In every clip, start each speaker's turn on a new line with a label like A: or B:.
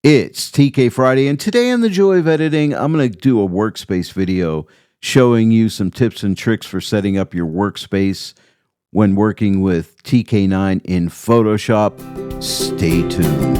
A: It's TK Friday, and today on The Joy of Editing, I'm going to do a workspace video showing you some tips and tricks for setting up your workspace when working with TK9 in Photoshop. Stay tuned.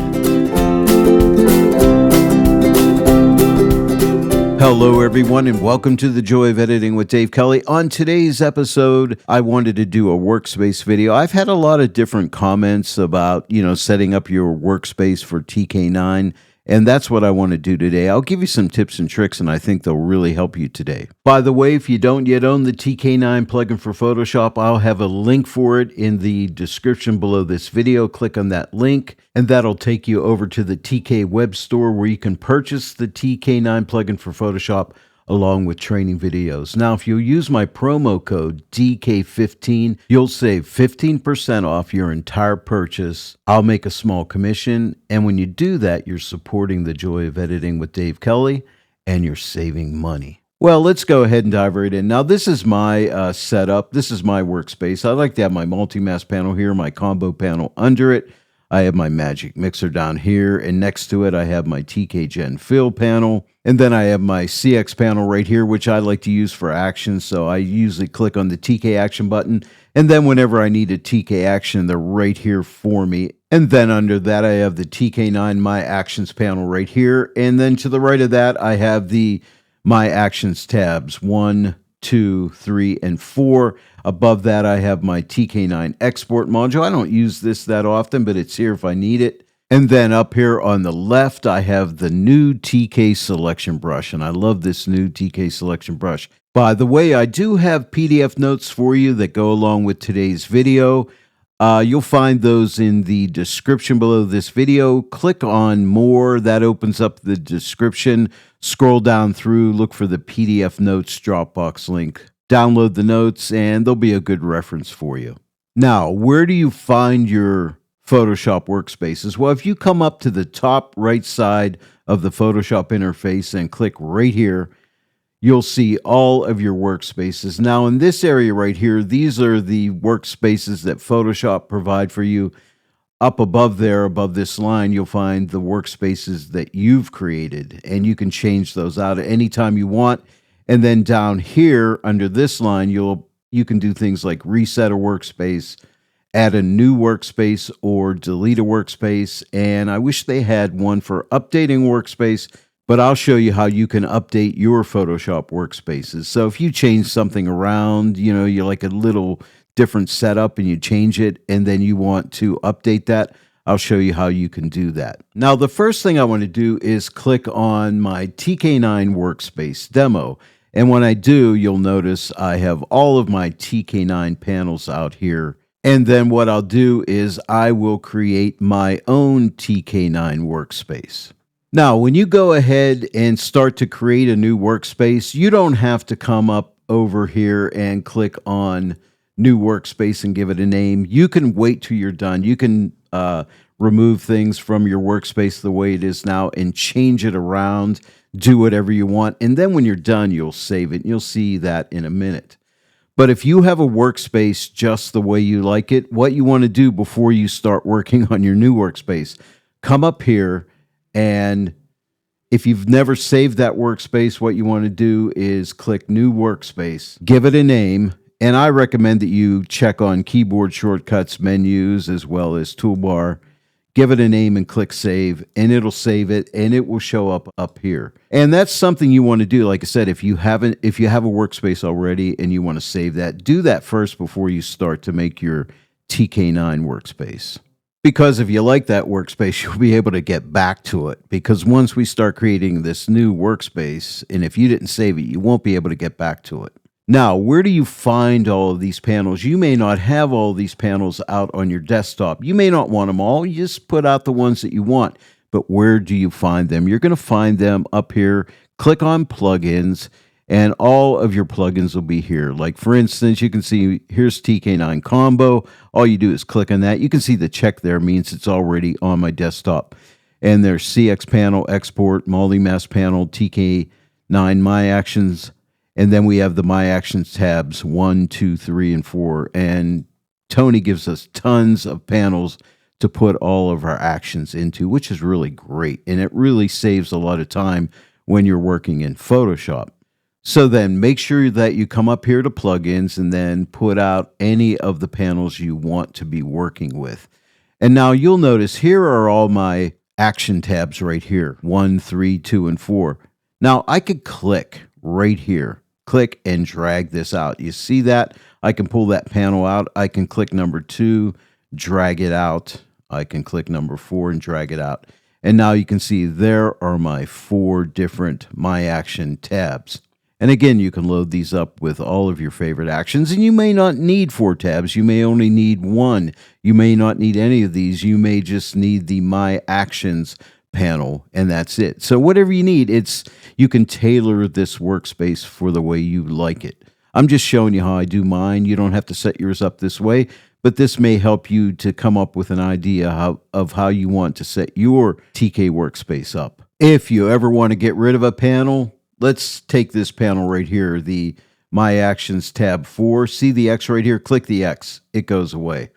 A: Hello, everyone, and welcome to The Joy of Editing with Dave Kelly. On today's episode, I wanted to do a workspace video. I've had a lot of different comments about, setting up your workspace for TK9, and that's what I want to do today. I'll give you some tips and tricks, and I think they'll really help you today. By the way, if you don't yet own the TK9 plugin for Photoshop, I'll have a link for it in the description below this video. Click on that link, and that'll take you over to the TK web store where you can purchase the TK9 plugin for Photoshop along with training videos. Now, if you use my promo code DK15, you'll save 15% off your entire purchase. I'll make a small commission, and when you do that, you're supporting The Joy of Editing with Dave Kelly, and you're saving money. Well, let's go ahead and dive right in. Now, this is my setup. This is my workspace. I like to have my multi-mask panel here, my combo panel under it. I have my Magic Mixer down here, and next to it, I have my TK Gen Fill panel. And then I have my CX panel right here, which I like to use for action. So I usually click on the TK Action button. And then whenever I need a TK Action, they're right here for me. And then under that, I have the TK9 My Actions panel right here. And then to the right of that, I have the My Actions tabs 1, 2, 3, and 4. Above that, I have my TK9 export module. I don't use this that often, but it's here if I need it. And then up here on the left, I have the new TK selection brush, and I love this new TK selection brush. By the way, I do have PDF notes for you that go along with today's video. You'll find those in the description below this video. Click on More. That opens up the description. Scroll down through, look for the PDF notes Dropbox link. Download the notes, and there'll be a good reference for you. Now, where do you find your Photoshop workspaces? Well, if you come up to the top right side of the Photoshop interface and click right here, you'll see all of your workspaces. Now, in this area right here, these are the workspaces that Photoshop provide for you. Up above there, above this line, you'll find the workspaces that you've created, and you can change those out at any time you want. And then down here under this line, you can do things like reset a workspace, add a new workspace, or delete a workspace. And I wish they had one for updating workspace, but I'll show you how you can update your Photoshop workspaces. So if you change something around, you like a little different setup and you change it, and then you want to update that, I'll show you how you can do that. Now, the first thing I want to do is click on my TK9 workspace demo. And when I do, you'll notice I have all of my TK9 panels out here. And then what I'll do is I will create my own TK9 workspace. Now, when you go ahead and start to create a new workspace, you don't have to come up over here and click on New Workspace and give it a name. You can wait till you're done. You can remove things from your workspace the way it is now and change it around, do whatever you want. And then when you're done, you'll save it. You'll see that in a minute. But if you have a workspace just the way you like it, what you want to do before you start working on your new workspace, come up here, and if you've never saved that workspace, what you want to do is click New Workspace, give it a name, and I recommend that you check on keyboard shortcuts, menus, as well as toolbar. Give it a name and click Save, and it'll save it, and it will show up here. And that's something you want to do. Like I said, if you have a workspace already and you want to save that, do that first before you start to make your TK9 workspace. Because if you like that workspace, you'll be able to get back to it. Because once we start creating this new workspace, and if you didn't save it, you won't be able to get back to it. Now, where do you find all of these panels? You may not have all these panels out on your desktop. You may not want them all. You just put out the ones that you want. But where do you find them? You're going to find them up here. Click on Plugins, and all of your plugins will be here. Like, for instance, you can see here's TK9 Combo. All you do is click on that. You can see the check there means it's already on my desktop. And there's CX Panel, Export, Multi-Mask Panel, TK9 My Actions, and then we have the My Actions tabs 1, 2, 3, and 4. And Tony gives us tons of panels to put all of our actions into, which is really great. And it really saves a lot of time when you're working in Photoshop. So then make sure that you come up here to plugins and then put out any of the panels you want to be working with. And now you'll notice here are all my action tabs right here, 1, 3, 2, and 4. Now I could click right here, click and drag this out. You see that? I can pull that panel out. I can click number 2, drag it out. I can click number 4 and drag it out. And now you can see there are my 4 different My Action tabs. And again, you can load these up with all of your favorite actions, and you may not need 4 tabs. You may only need 1. You may not need any of these. You may just need the My Actions panel, and that's it. So whatever you need, you can tailor this workspace for the way you like it. I'm just showing you how I do mine. You don't have to set yours up this way, but this may help you to come up with an idea of how you want to set your TK workspace up. If you ever want to get rid of a panel, let's take this panel right here, the My Actions tab 4. See the X right here? Click the X. It goes away.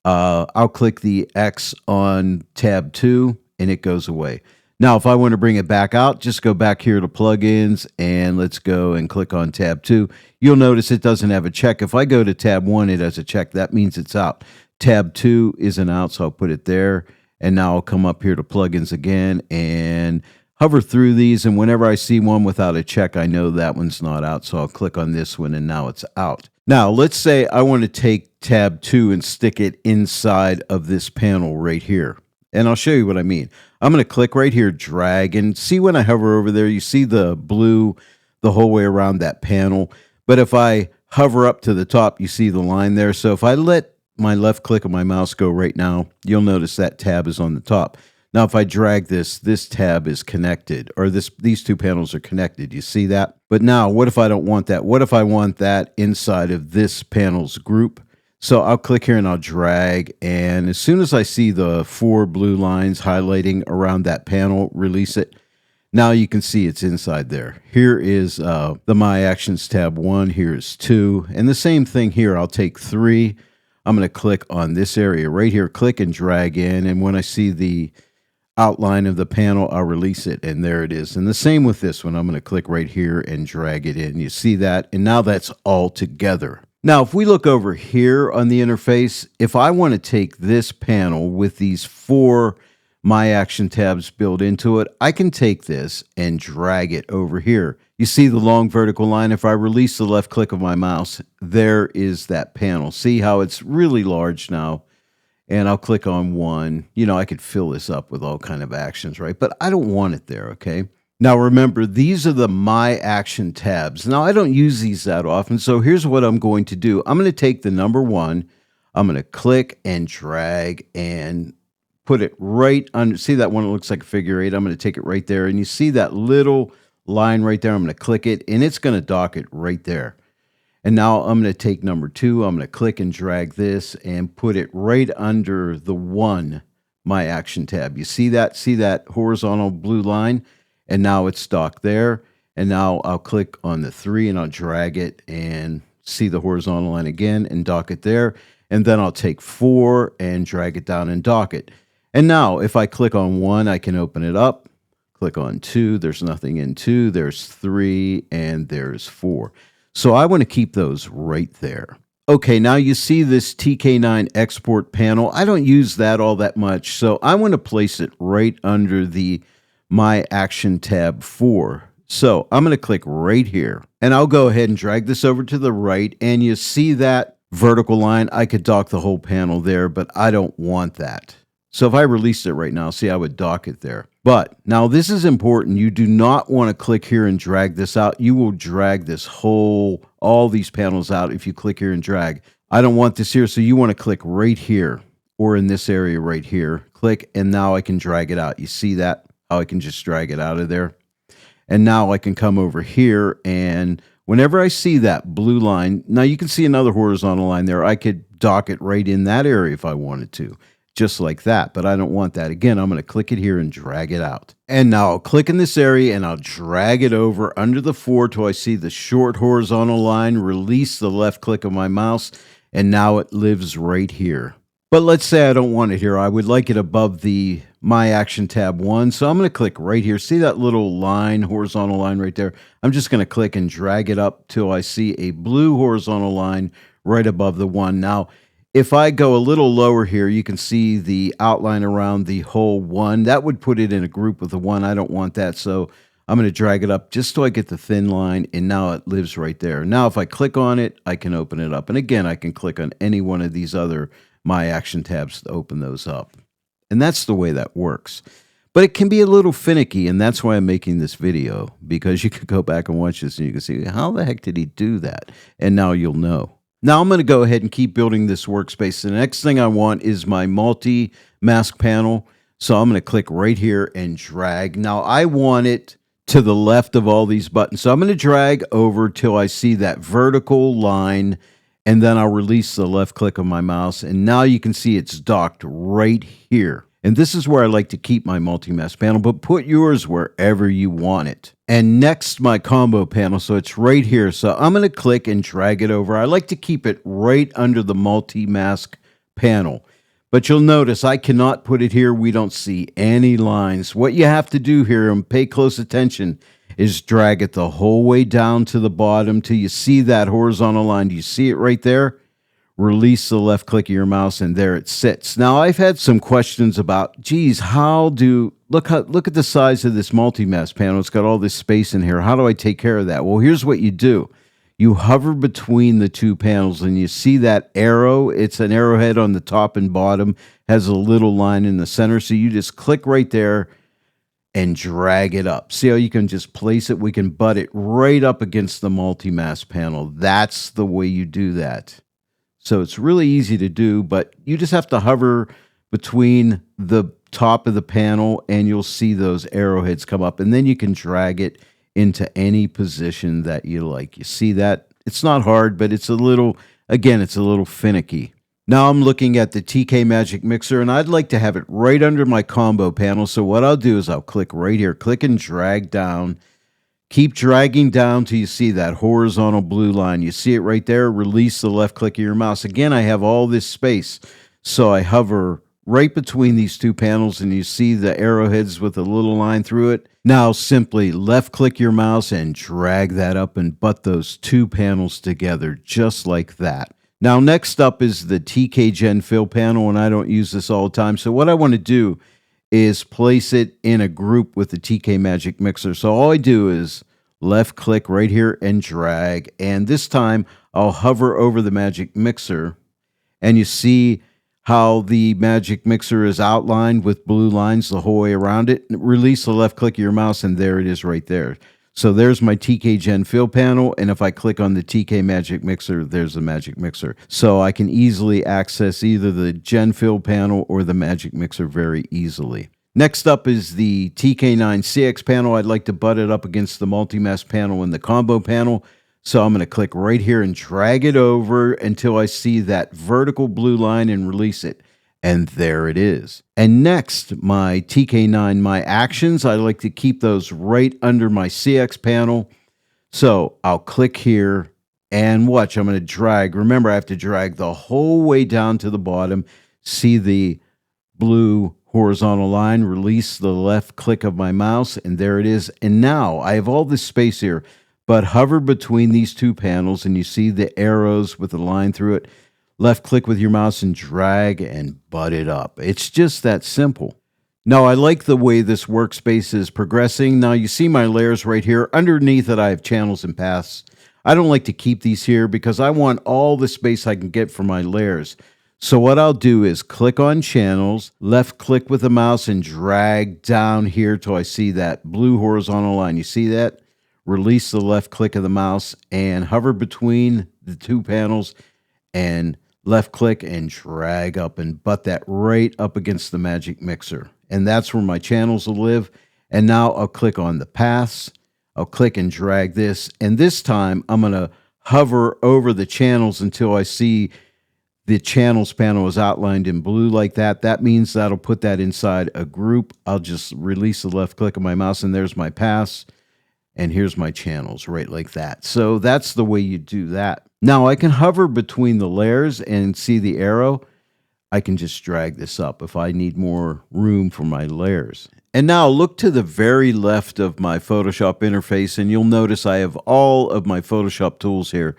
A: I'll click the X on tab 2, and it goes away. Now, if I want to bring it back out, just go back here to plugins, and let's go and click on tab 2. You'll notice it doesn't have a check. If I go to tab 1, it has a check. That means it's out. Tab 2 isn't out, so I'll put it there. And now I'll come up here to plugins again and hover through these, and whenever I see one without a check, I know that one's not out, so I'll click on this one, and now it's out. Now, let's say I want to take tab 2 and stick it inside of this panel right here, and I'll show you what I mean. I'm going to click right here, drag, and see when I hover over there, you see the blue the whole way around that panel, but if I hover up to the top, you see the line there, so if I let my left click of my mouse go right now, you'll notice that tab is on the top. Now, if I drag this tab is connected, or these 2 panels are connected. You see that? But now, what if I don't want that? What if I want that inside of this panel's group? So I'll click here and I'll drag, and as soon as I see the 4 blue lines highlighting around that panel, release it. Now you can see it's inside there. Here is the My Actions tab 1. Here's 2. And the same thing here. I'll take 3. I'm going to click on this area right here, click and drag in, and when I see the outline of the panel, I'll release it, and there it is. And the same with this one. I'm going to click right here and drag it in. You see that? And now that's all together. Now, if we look over here on the interface, if I want to take this panel with these 4 My Action tabs built into it, I can take this and drag it over here. You see the long vertical line? If I release the left click of my mouse, there is that panel. See how it's really large now? And I'll click on 1. You know, I could fill this up with all kind of actions, right? But I don't want it there, okay? Now remember, these are the My Action tabs. Now I don't use these that often, so here's what I'm going to do. I'm going to take the number 1. I'm going to click and drag and put it right under. See that one that looks like a figure 8? I'm going to take it right there. And you see that little line right there? I'm going to click it, and it's going to dock it right there. And now I'm going to take number 2. I'm going to click and drag this and put it right under the 1 My Action tab. You see that? See that horizontal blue line? And now it's docked there. And now I'll click on the 3 and I'll drag it and see the horizontal line again and dock it there. And then I'll take 4 and drag it down and dock it. And now if I click on 1, I can open it up. Click on 2. There's nothing in 2. There's 3 and there's 4. So I want to keep those right there. Okay, now you see this TK9 export panel. I don't use that all that much, so I want to place it right under the My Action tab 4. So I'm going to click right here, and I'll go ahead and drag this over to the right, and you see that vertical line. I could dock the whole panel there, but I don't want that. So if I released it right now, see, I would dock it there. But now this is important. You do not want to click here and drag this out. You will drag this all these panels out if you click here and drag. I don't want this here, so you want to click right here or in this area right here. Click, and now I can drag it out. You see that? How I can just drag it out of there. And now I can come over here, and whenever I see that blue line, now you can see another horizontal line there. I could dock it right in that area if I wanted to. Just like that, but I don't want that. Again, I'm going to click it here and drag it out. And now I'll click in this area and I'll drag it over under the 4 till I see the short horizontal line, release the left click of my mouse, and now it lives right here. But let's say I don't want it here. I would like it above the My Action tab 1. So I'm going to click right here. See that little line, horizontal line right there? I'm just going to click and drag it up till I see a blue horizontal line right above the 1. Now, if I go a little lower here, you can see the outline around the whole 1. That would put it in a group with the 1. I don't want that. So I'm going to drag it up just till I get the thin line, and now it lives right there. Now, if I click on it, I can open it up. And again, I can click on any one of these other My Action tabs to open those up. And that's the way that works. But it can be a little finicky, and that's why I'm making this video, because you could go back and watch this and you can see, how the heck did he do that? And now you'll know. Now I'm going to go ahead and keep building this workspace. The next thing I want is my multi-mask panel. So I'm going to click right here and drag. Now I want it to the left of all these buttons. So I'm going to drag over till I see that vertical line, and then I'll release the left click of my mouse, and now you can see it's docked right here. And this is where I like to keep my multi-mask panel, but put yours wherever you want it. And next, my combo panel, so it's right here. So I'm going to click and drag it over. I like to keep it right under the multi-mask panel. But you'll notice I cannot put it here. We don't see any lines. What you have to do here, and pay close attention, is drag it the whole way down to the bottom till you see that horizontal line. Do you see it right there? Release the left click of your mouse, and there it sits. Now, I've had some questions about, geez, look at the size of this multi-mask panel. It's got all this space in here. How do I take care of that? Well, here's what you do. You hover between the two panels, and you see that arrow. It's an arrowhead on the top and bottom, has a little line in the center. So you just click right there and drag it up. See how you can just place it? We can butt it right up against the multi-mask panel. That's the way you do that. So it's really easy to do, but you just have to hover between the top of the panel and you'll see those arrowheads come up, and then you can drag it into any position that you like. You see that? It's not hard, but it's a little finicky. Now I'm looking at the TK Magic Mixer, and I'd like to have it right under my combo panel. So what I'll do is I'll click right here, click and drag down. Keep dragging down till you see that horizontal blue line. You see it right there. Release the left click of your mouse. Again, I have all this space. So I hover right between these two panels, and you see the arrowheads with a little line through it. Now simply left click your mouse and drag that up and butt those two panels together just like that. Now next up is the TK Gen Fill panel, and I don't use this all the time. So what I want to do is place it in a group with the TK Magic Mixer. So all I do is left click right here and drag, and this time I'll hover over the Magic Mixer, and you see how the Magic Mixer is outlined with blue lines the whole way around it. Release the left click of your mouse, and there it is right there. So there's my TK Gen Fill panel, and if I click on the TK Magic Mixer, there's the Magic Mixer. So I can easily access either the Gen Fill panel or the Magic Mixer very easily. Next up is the TK9 CX panel. I'd like to butt it up against the multi-mask panel and the combo panel. So I'm going to click right here and drag it over until I see that vertical blue line and release it. And there it is. And next, my TK9 My Actions. I like to keep those right under my CX panel. So I'll click here and watch. I'm going to drag. Remember, I have to drag the whole way down to the bottom. See the blue horizontal line. Release the left click of my mouse, and there it is. And now I have all this space here, but hover between these two panels, and you see the arrows with the line through it. Left click with your mouse and drag and butt it up. It's just that simple. Now, I like the way this workspace is progressing. Now, you see my layers right here. Underneath it, I have channels and paths. I don't like to keep these here because I want all the space I can get for my layers. So what I'll do is click on channels, left click with the mouse, and drag down here till I see that blue horizontal line. You see that? Release the left click of the mouse and hover between the two panels and left click and drag up and butt that right up against the Magic Mixer. And that's where my channels will live. And now I'll click on the paths. I'll click and drag this. And this time I'm going to hover over the channels until I see the channels panel is outlined in blue like that. That means that'll put that inside a group. I'll just release the left click of my mouse, and there's my paths. And here's my channels right like that. So that's the way you do that. Now I can hover between the layers and see the arrow. I can just drag this up if I need more room for my layers. And now look to the very left of my Photoshop interface, and you'll notice I have all of my Photoshop tools here.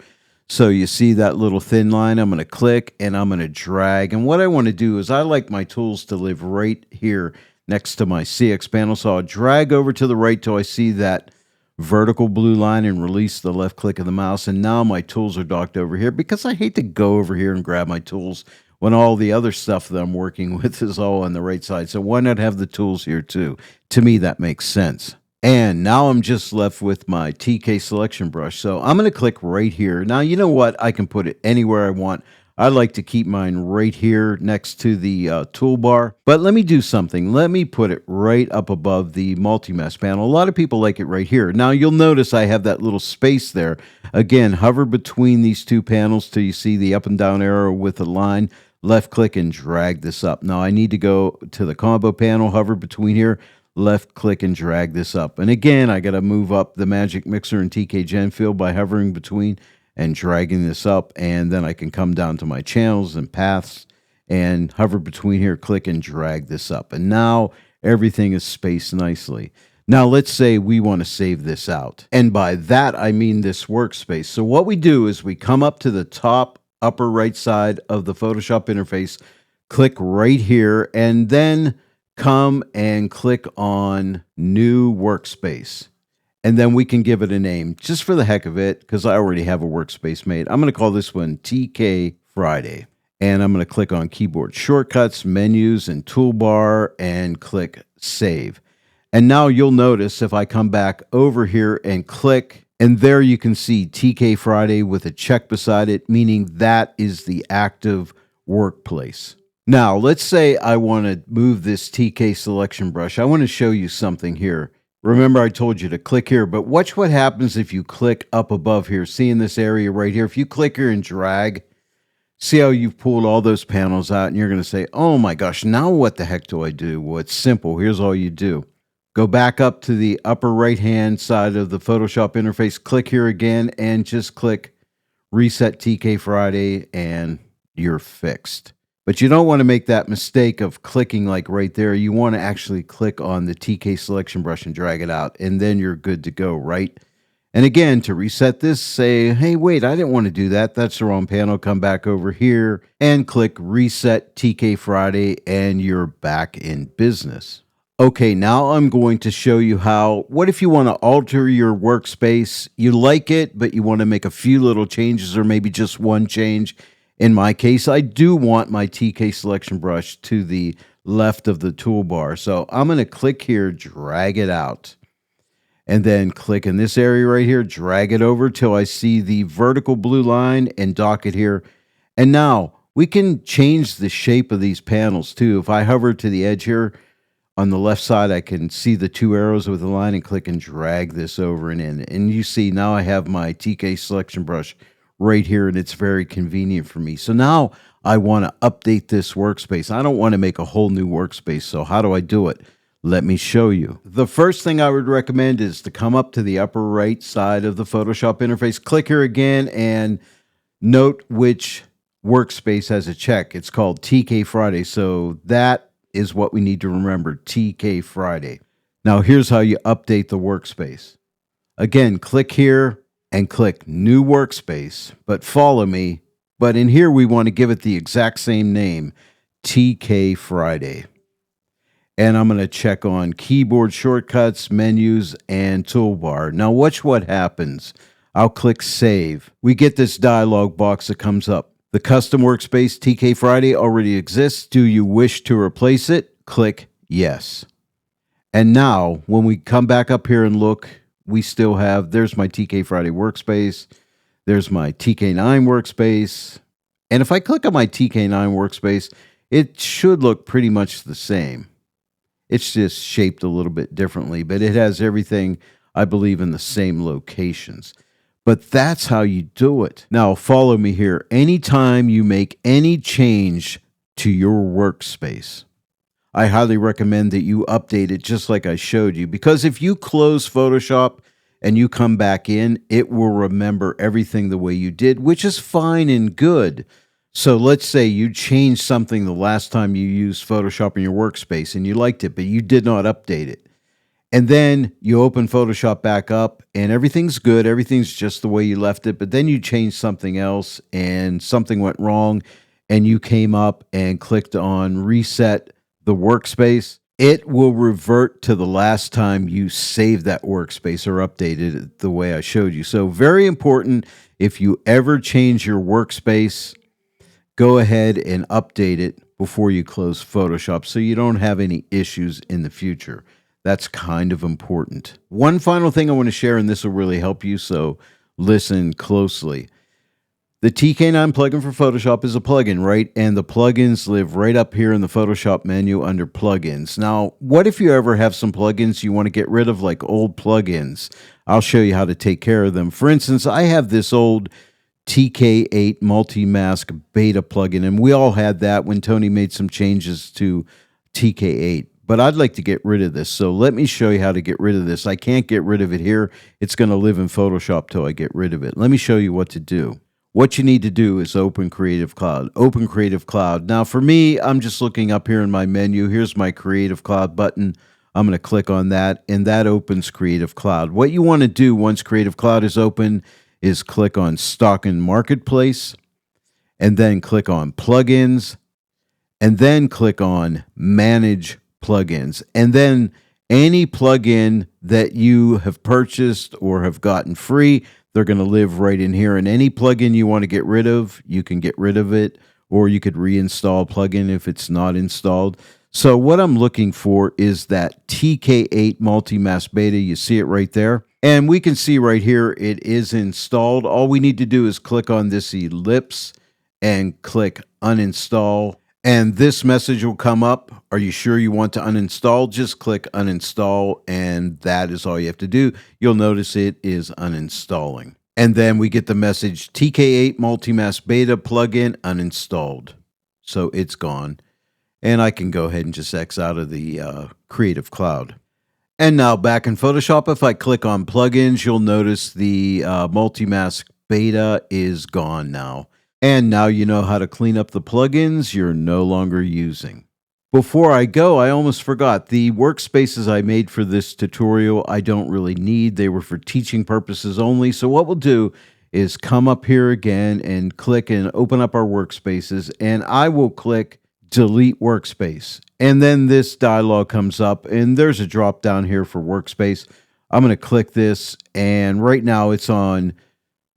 A: So you see that little thin line? I'm going to click and I'm going to drag. And what I want to do is I like my tools to live right here next to my CX panel. So I'll drag over to the right till I see that vertical blue line and release the left click of the mouse. And now my tools are docked over here because I hate to go over here and grab my tools when all the other stuff that I'm working with is all on the right side. So why not have the tools here too? To me, that makes sense. And now I'm just left with my TK selection brush. So I'm going to click right here. Now, you know what? I can put it anywhere I want. I like to keep mine right here next to the toolbar. But let me do something. Let me put it right up above the multi-mesh panel. A lot of people like it right here. Now, you'll notice I have that little space there. Again, hover between these two panels till you see the up and down arrow with a line. Left click and drag this up. Now, I need to go to the combo panel, hover between here, left click and drag this up. And again, I got to move up the Magic Mixer and TK Gen field by hovering between and dragging this up, and then I can come down to my channels and paths and hover between here, click and drag this up. And now everything is spaced nicely. Now let's say we want to save this out. And by that, I mean this workspace. So what we do is we come up to the top upper right side of the Photoshop interface, click right here, and then come and click on New Workspace. And then we can give it a name just for the heck of it, because I already have a workspace made. I'm going to call this one TK Friday. And I'm going to click on Keyboard Shortcuts, Menus, and Toolbar, and click Save. And now you'll notice if I come back over here and click, and there you can see TK Friday with a check beside it, meaning that is the active workplace. Now, let's say I want to move this TK selection brush. I want to show you something here. Remember, I told you to click here, but watch what happens if you click up above here. See in this area right here, if you click here and drag, see how you've pulled all those panels out, and you're going to say, oh my gosh, now what the heck do I do? Well, it's simple. Here's all you do. Go back up to the upper right-hand side of the Photoshop interface, click here again, and just click Reset TK Friday, and you're fixed. But you don't want to make that mistake of clicking like right there. You want to actually click on the TK selection brush and drag it out, and then you're good to go, right? And again, to reset this, say, hey, wait, I didn't want to do that. That's the wrong panel. Come back over here and click Reset TK Friday, and you're back in business. Okay, now I'm going to show you how, what if you want to alter your workspace? You like it, but you want to make a few little changes or maybe just one change. In my case, I do want my TK selection brush to the left of the toolbar. So I'm going to click here, drag it out, and then click in this area right here, drag it over till I see the vertical blue line and dock it here. And now we can change the shape of these panels too. If I hover to the edge here, on the left side, I can see the two arrows with a line and click and drag this over and in. And you see now I have my TK selection brush right here, and it's very convenient for me. So now I want to update this workspace. I don't want to make a whole new workspace. So how do I do it? Let me show you. The first thing I would recommend is to come up to the upper right side of the Photoshop interface, click here again, and note which workspace has a check. It's called TK Friday. So that is what we need to remember, TK Friday. Now here's how you update the workspace. Again, click here and click New Workspace, but follow me. But in here, we want to give it the exact same name, TK Friday. And I'm going to check on Keyboard Shortcuts, Menus, and Toolbar. Now watch what happens. I'll click Save. We get this dialog box that comes up. The custom workspace TK Friday already exists. Do you wish to replace it? Click Yes. And now, when we come back up here and look, we still have, there's my TK Friday workspace. There's my TK9 workspace. And if I click on my TK9 workspace, it should look pretty much the same. It's just shaped a little bit differently, but it has everything, I believe, in the same locations. But that's how you do it. Now, follow me here. Anytime you make any change to your workspace, I highly recommend that you update it just like I showed you. Because if you close Photoshop and you come back in, it will remember everything the way you did, which is fine and good. So let's say you changed something the last time you used Photoshop in your workspace and you liked it, but you did not update it. And then you open Photoshop back up and everything's good. Everything's just the way you left it. But then you changed something else and something went wrong. And you came up and clicked on reset the workspace. It will revert to the last time you saved that workspace or updated it the way I showed you. So very important, if you ever change your workspace, go ahead and update it before you close Photoshop so you don't have any issues in the future. That's kind of important. One final thing I want to share, and this will really help you, so listen closely. The TK9 plugin for Photoshop is a plugin, right? And the plugins live right up here in the Photoshop menu under plugins. Now, what if you ever have some plugins you want to get rid of, like old plugins? I'll show you how to take care of them. For instance, I have this old TK8 multi-mask beta plugin, and we all had that when Tony made some changes to TK8. But I'd like to get rid of this, so let me show you how to get rid of this. I can't get rid of it here. It's going to live in Photoshop till I get rid of it. Let me show you what to do. What you need to do is open Creative Cloud. Open Creative Cloud. Now for me, I'm just looking up here in my menu. Here's my Creative Cloud button. I'm going to click on that, and that opens Creative Cloud. What you want to do once Creative Cloud is open is click on Stock and Marketplace, and then click on Plugins, and then click on Manage Plugins. And then any plugin that you have purchased or have gotten free, they're going to live right in here. And any plugin you want to get rid of, you can get rid of it, or you could reinstall a plugin if it's not installed. So what I'm looking for is that TK8 multi-mask beta. You see it right there. And we can see right here it is installed. All we need to do is click on this ellipse and click uninstall. And this message will come up. Are you sure you want to uninstall? Just click uninstall, and that is all you have to do. You'll notice it is uninstalling. And then we get the message, TK8 Multi-Mask Beta plugin uninstalled. So it's gone. And I can go ahead and just X out of the Creative Cloud. And now back in Photoshop, if I click on plugins, you'll notice the Multi-Mask Beta is gone now. And now you know how to clean up the plugins you're no longer using. Before I go, I almost forgot. The workspaces I made for this tutorial, I don't really need. They were for teaching purposes only. So what we'll do is come up here again and click and open up our workspaces. And I will click Delete Workspace. And then this dialog comes up, and there's a drop down here for Workspace. I'm going to click this, and right now it's on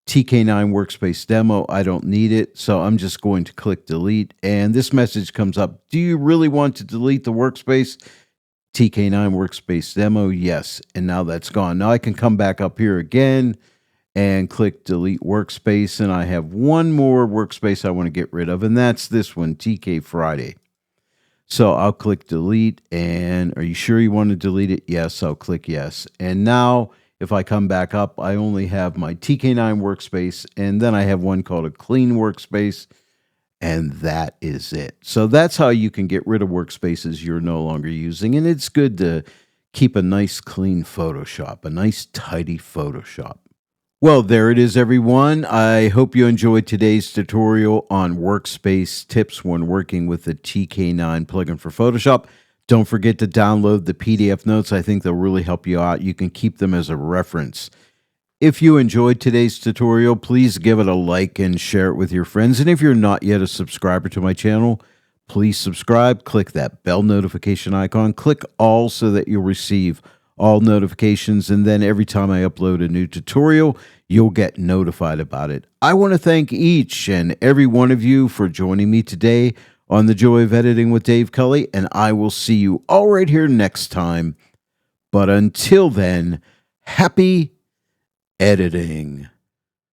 A: TK9 Workspace Demo. I don't need it, so I'm just going to click delete, and this message comes up. Do you really want to delete the workspace? TK9 Workspace Demo, yes, and now that's gone. Now I can come back up here again and click delete workspace, and I have one more workspace I want to get rid of, and that's this one, TK Friday. So I'll click delete, and are you sure you want to delete it? Yes, I'll click yes. And now if I come back up, I only have my TK9 workspace, and then I have one called a clean workspace, and that is it. So that's how you can get rid of workspaces you're no longer using, and it's good to keep a nice clean Photoshop, a nice tidy Photoshop. Well, there it is, everyone. I hope you enjoyed today's tutorial on workspace tips when working with the TK9 plugin for Photoshop. Don't forget to download the PDF notes. I think they'll really help you out. You can keep them as a reference. If you enjoyed today's tutorial, please give it a like and share it with your friends. And if you're not yet a subscriber to my channel, please subscribe. Click that bell notification icon. Click all so that you'll receive all notifications. And then every time I upload a new tutorial, you'll get notified about it. I want to thank each and every one of you for joining me today on The Joy of Editing with Dave Kelly, and I will see you all right here next time. But until then, happy editing.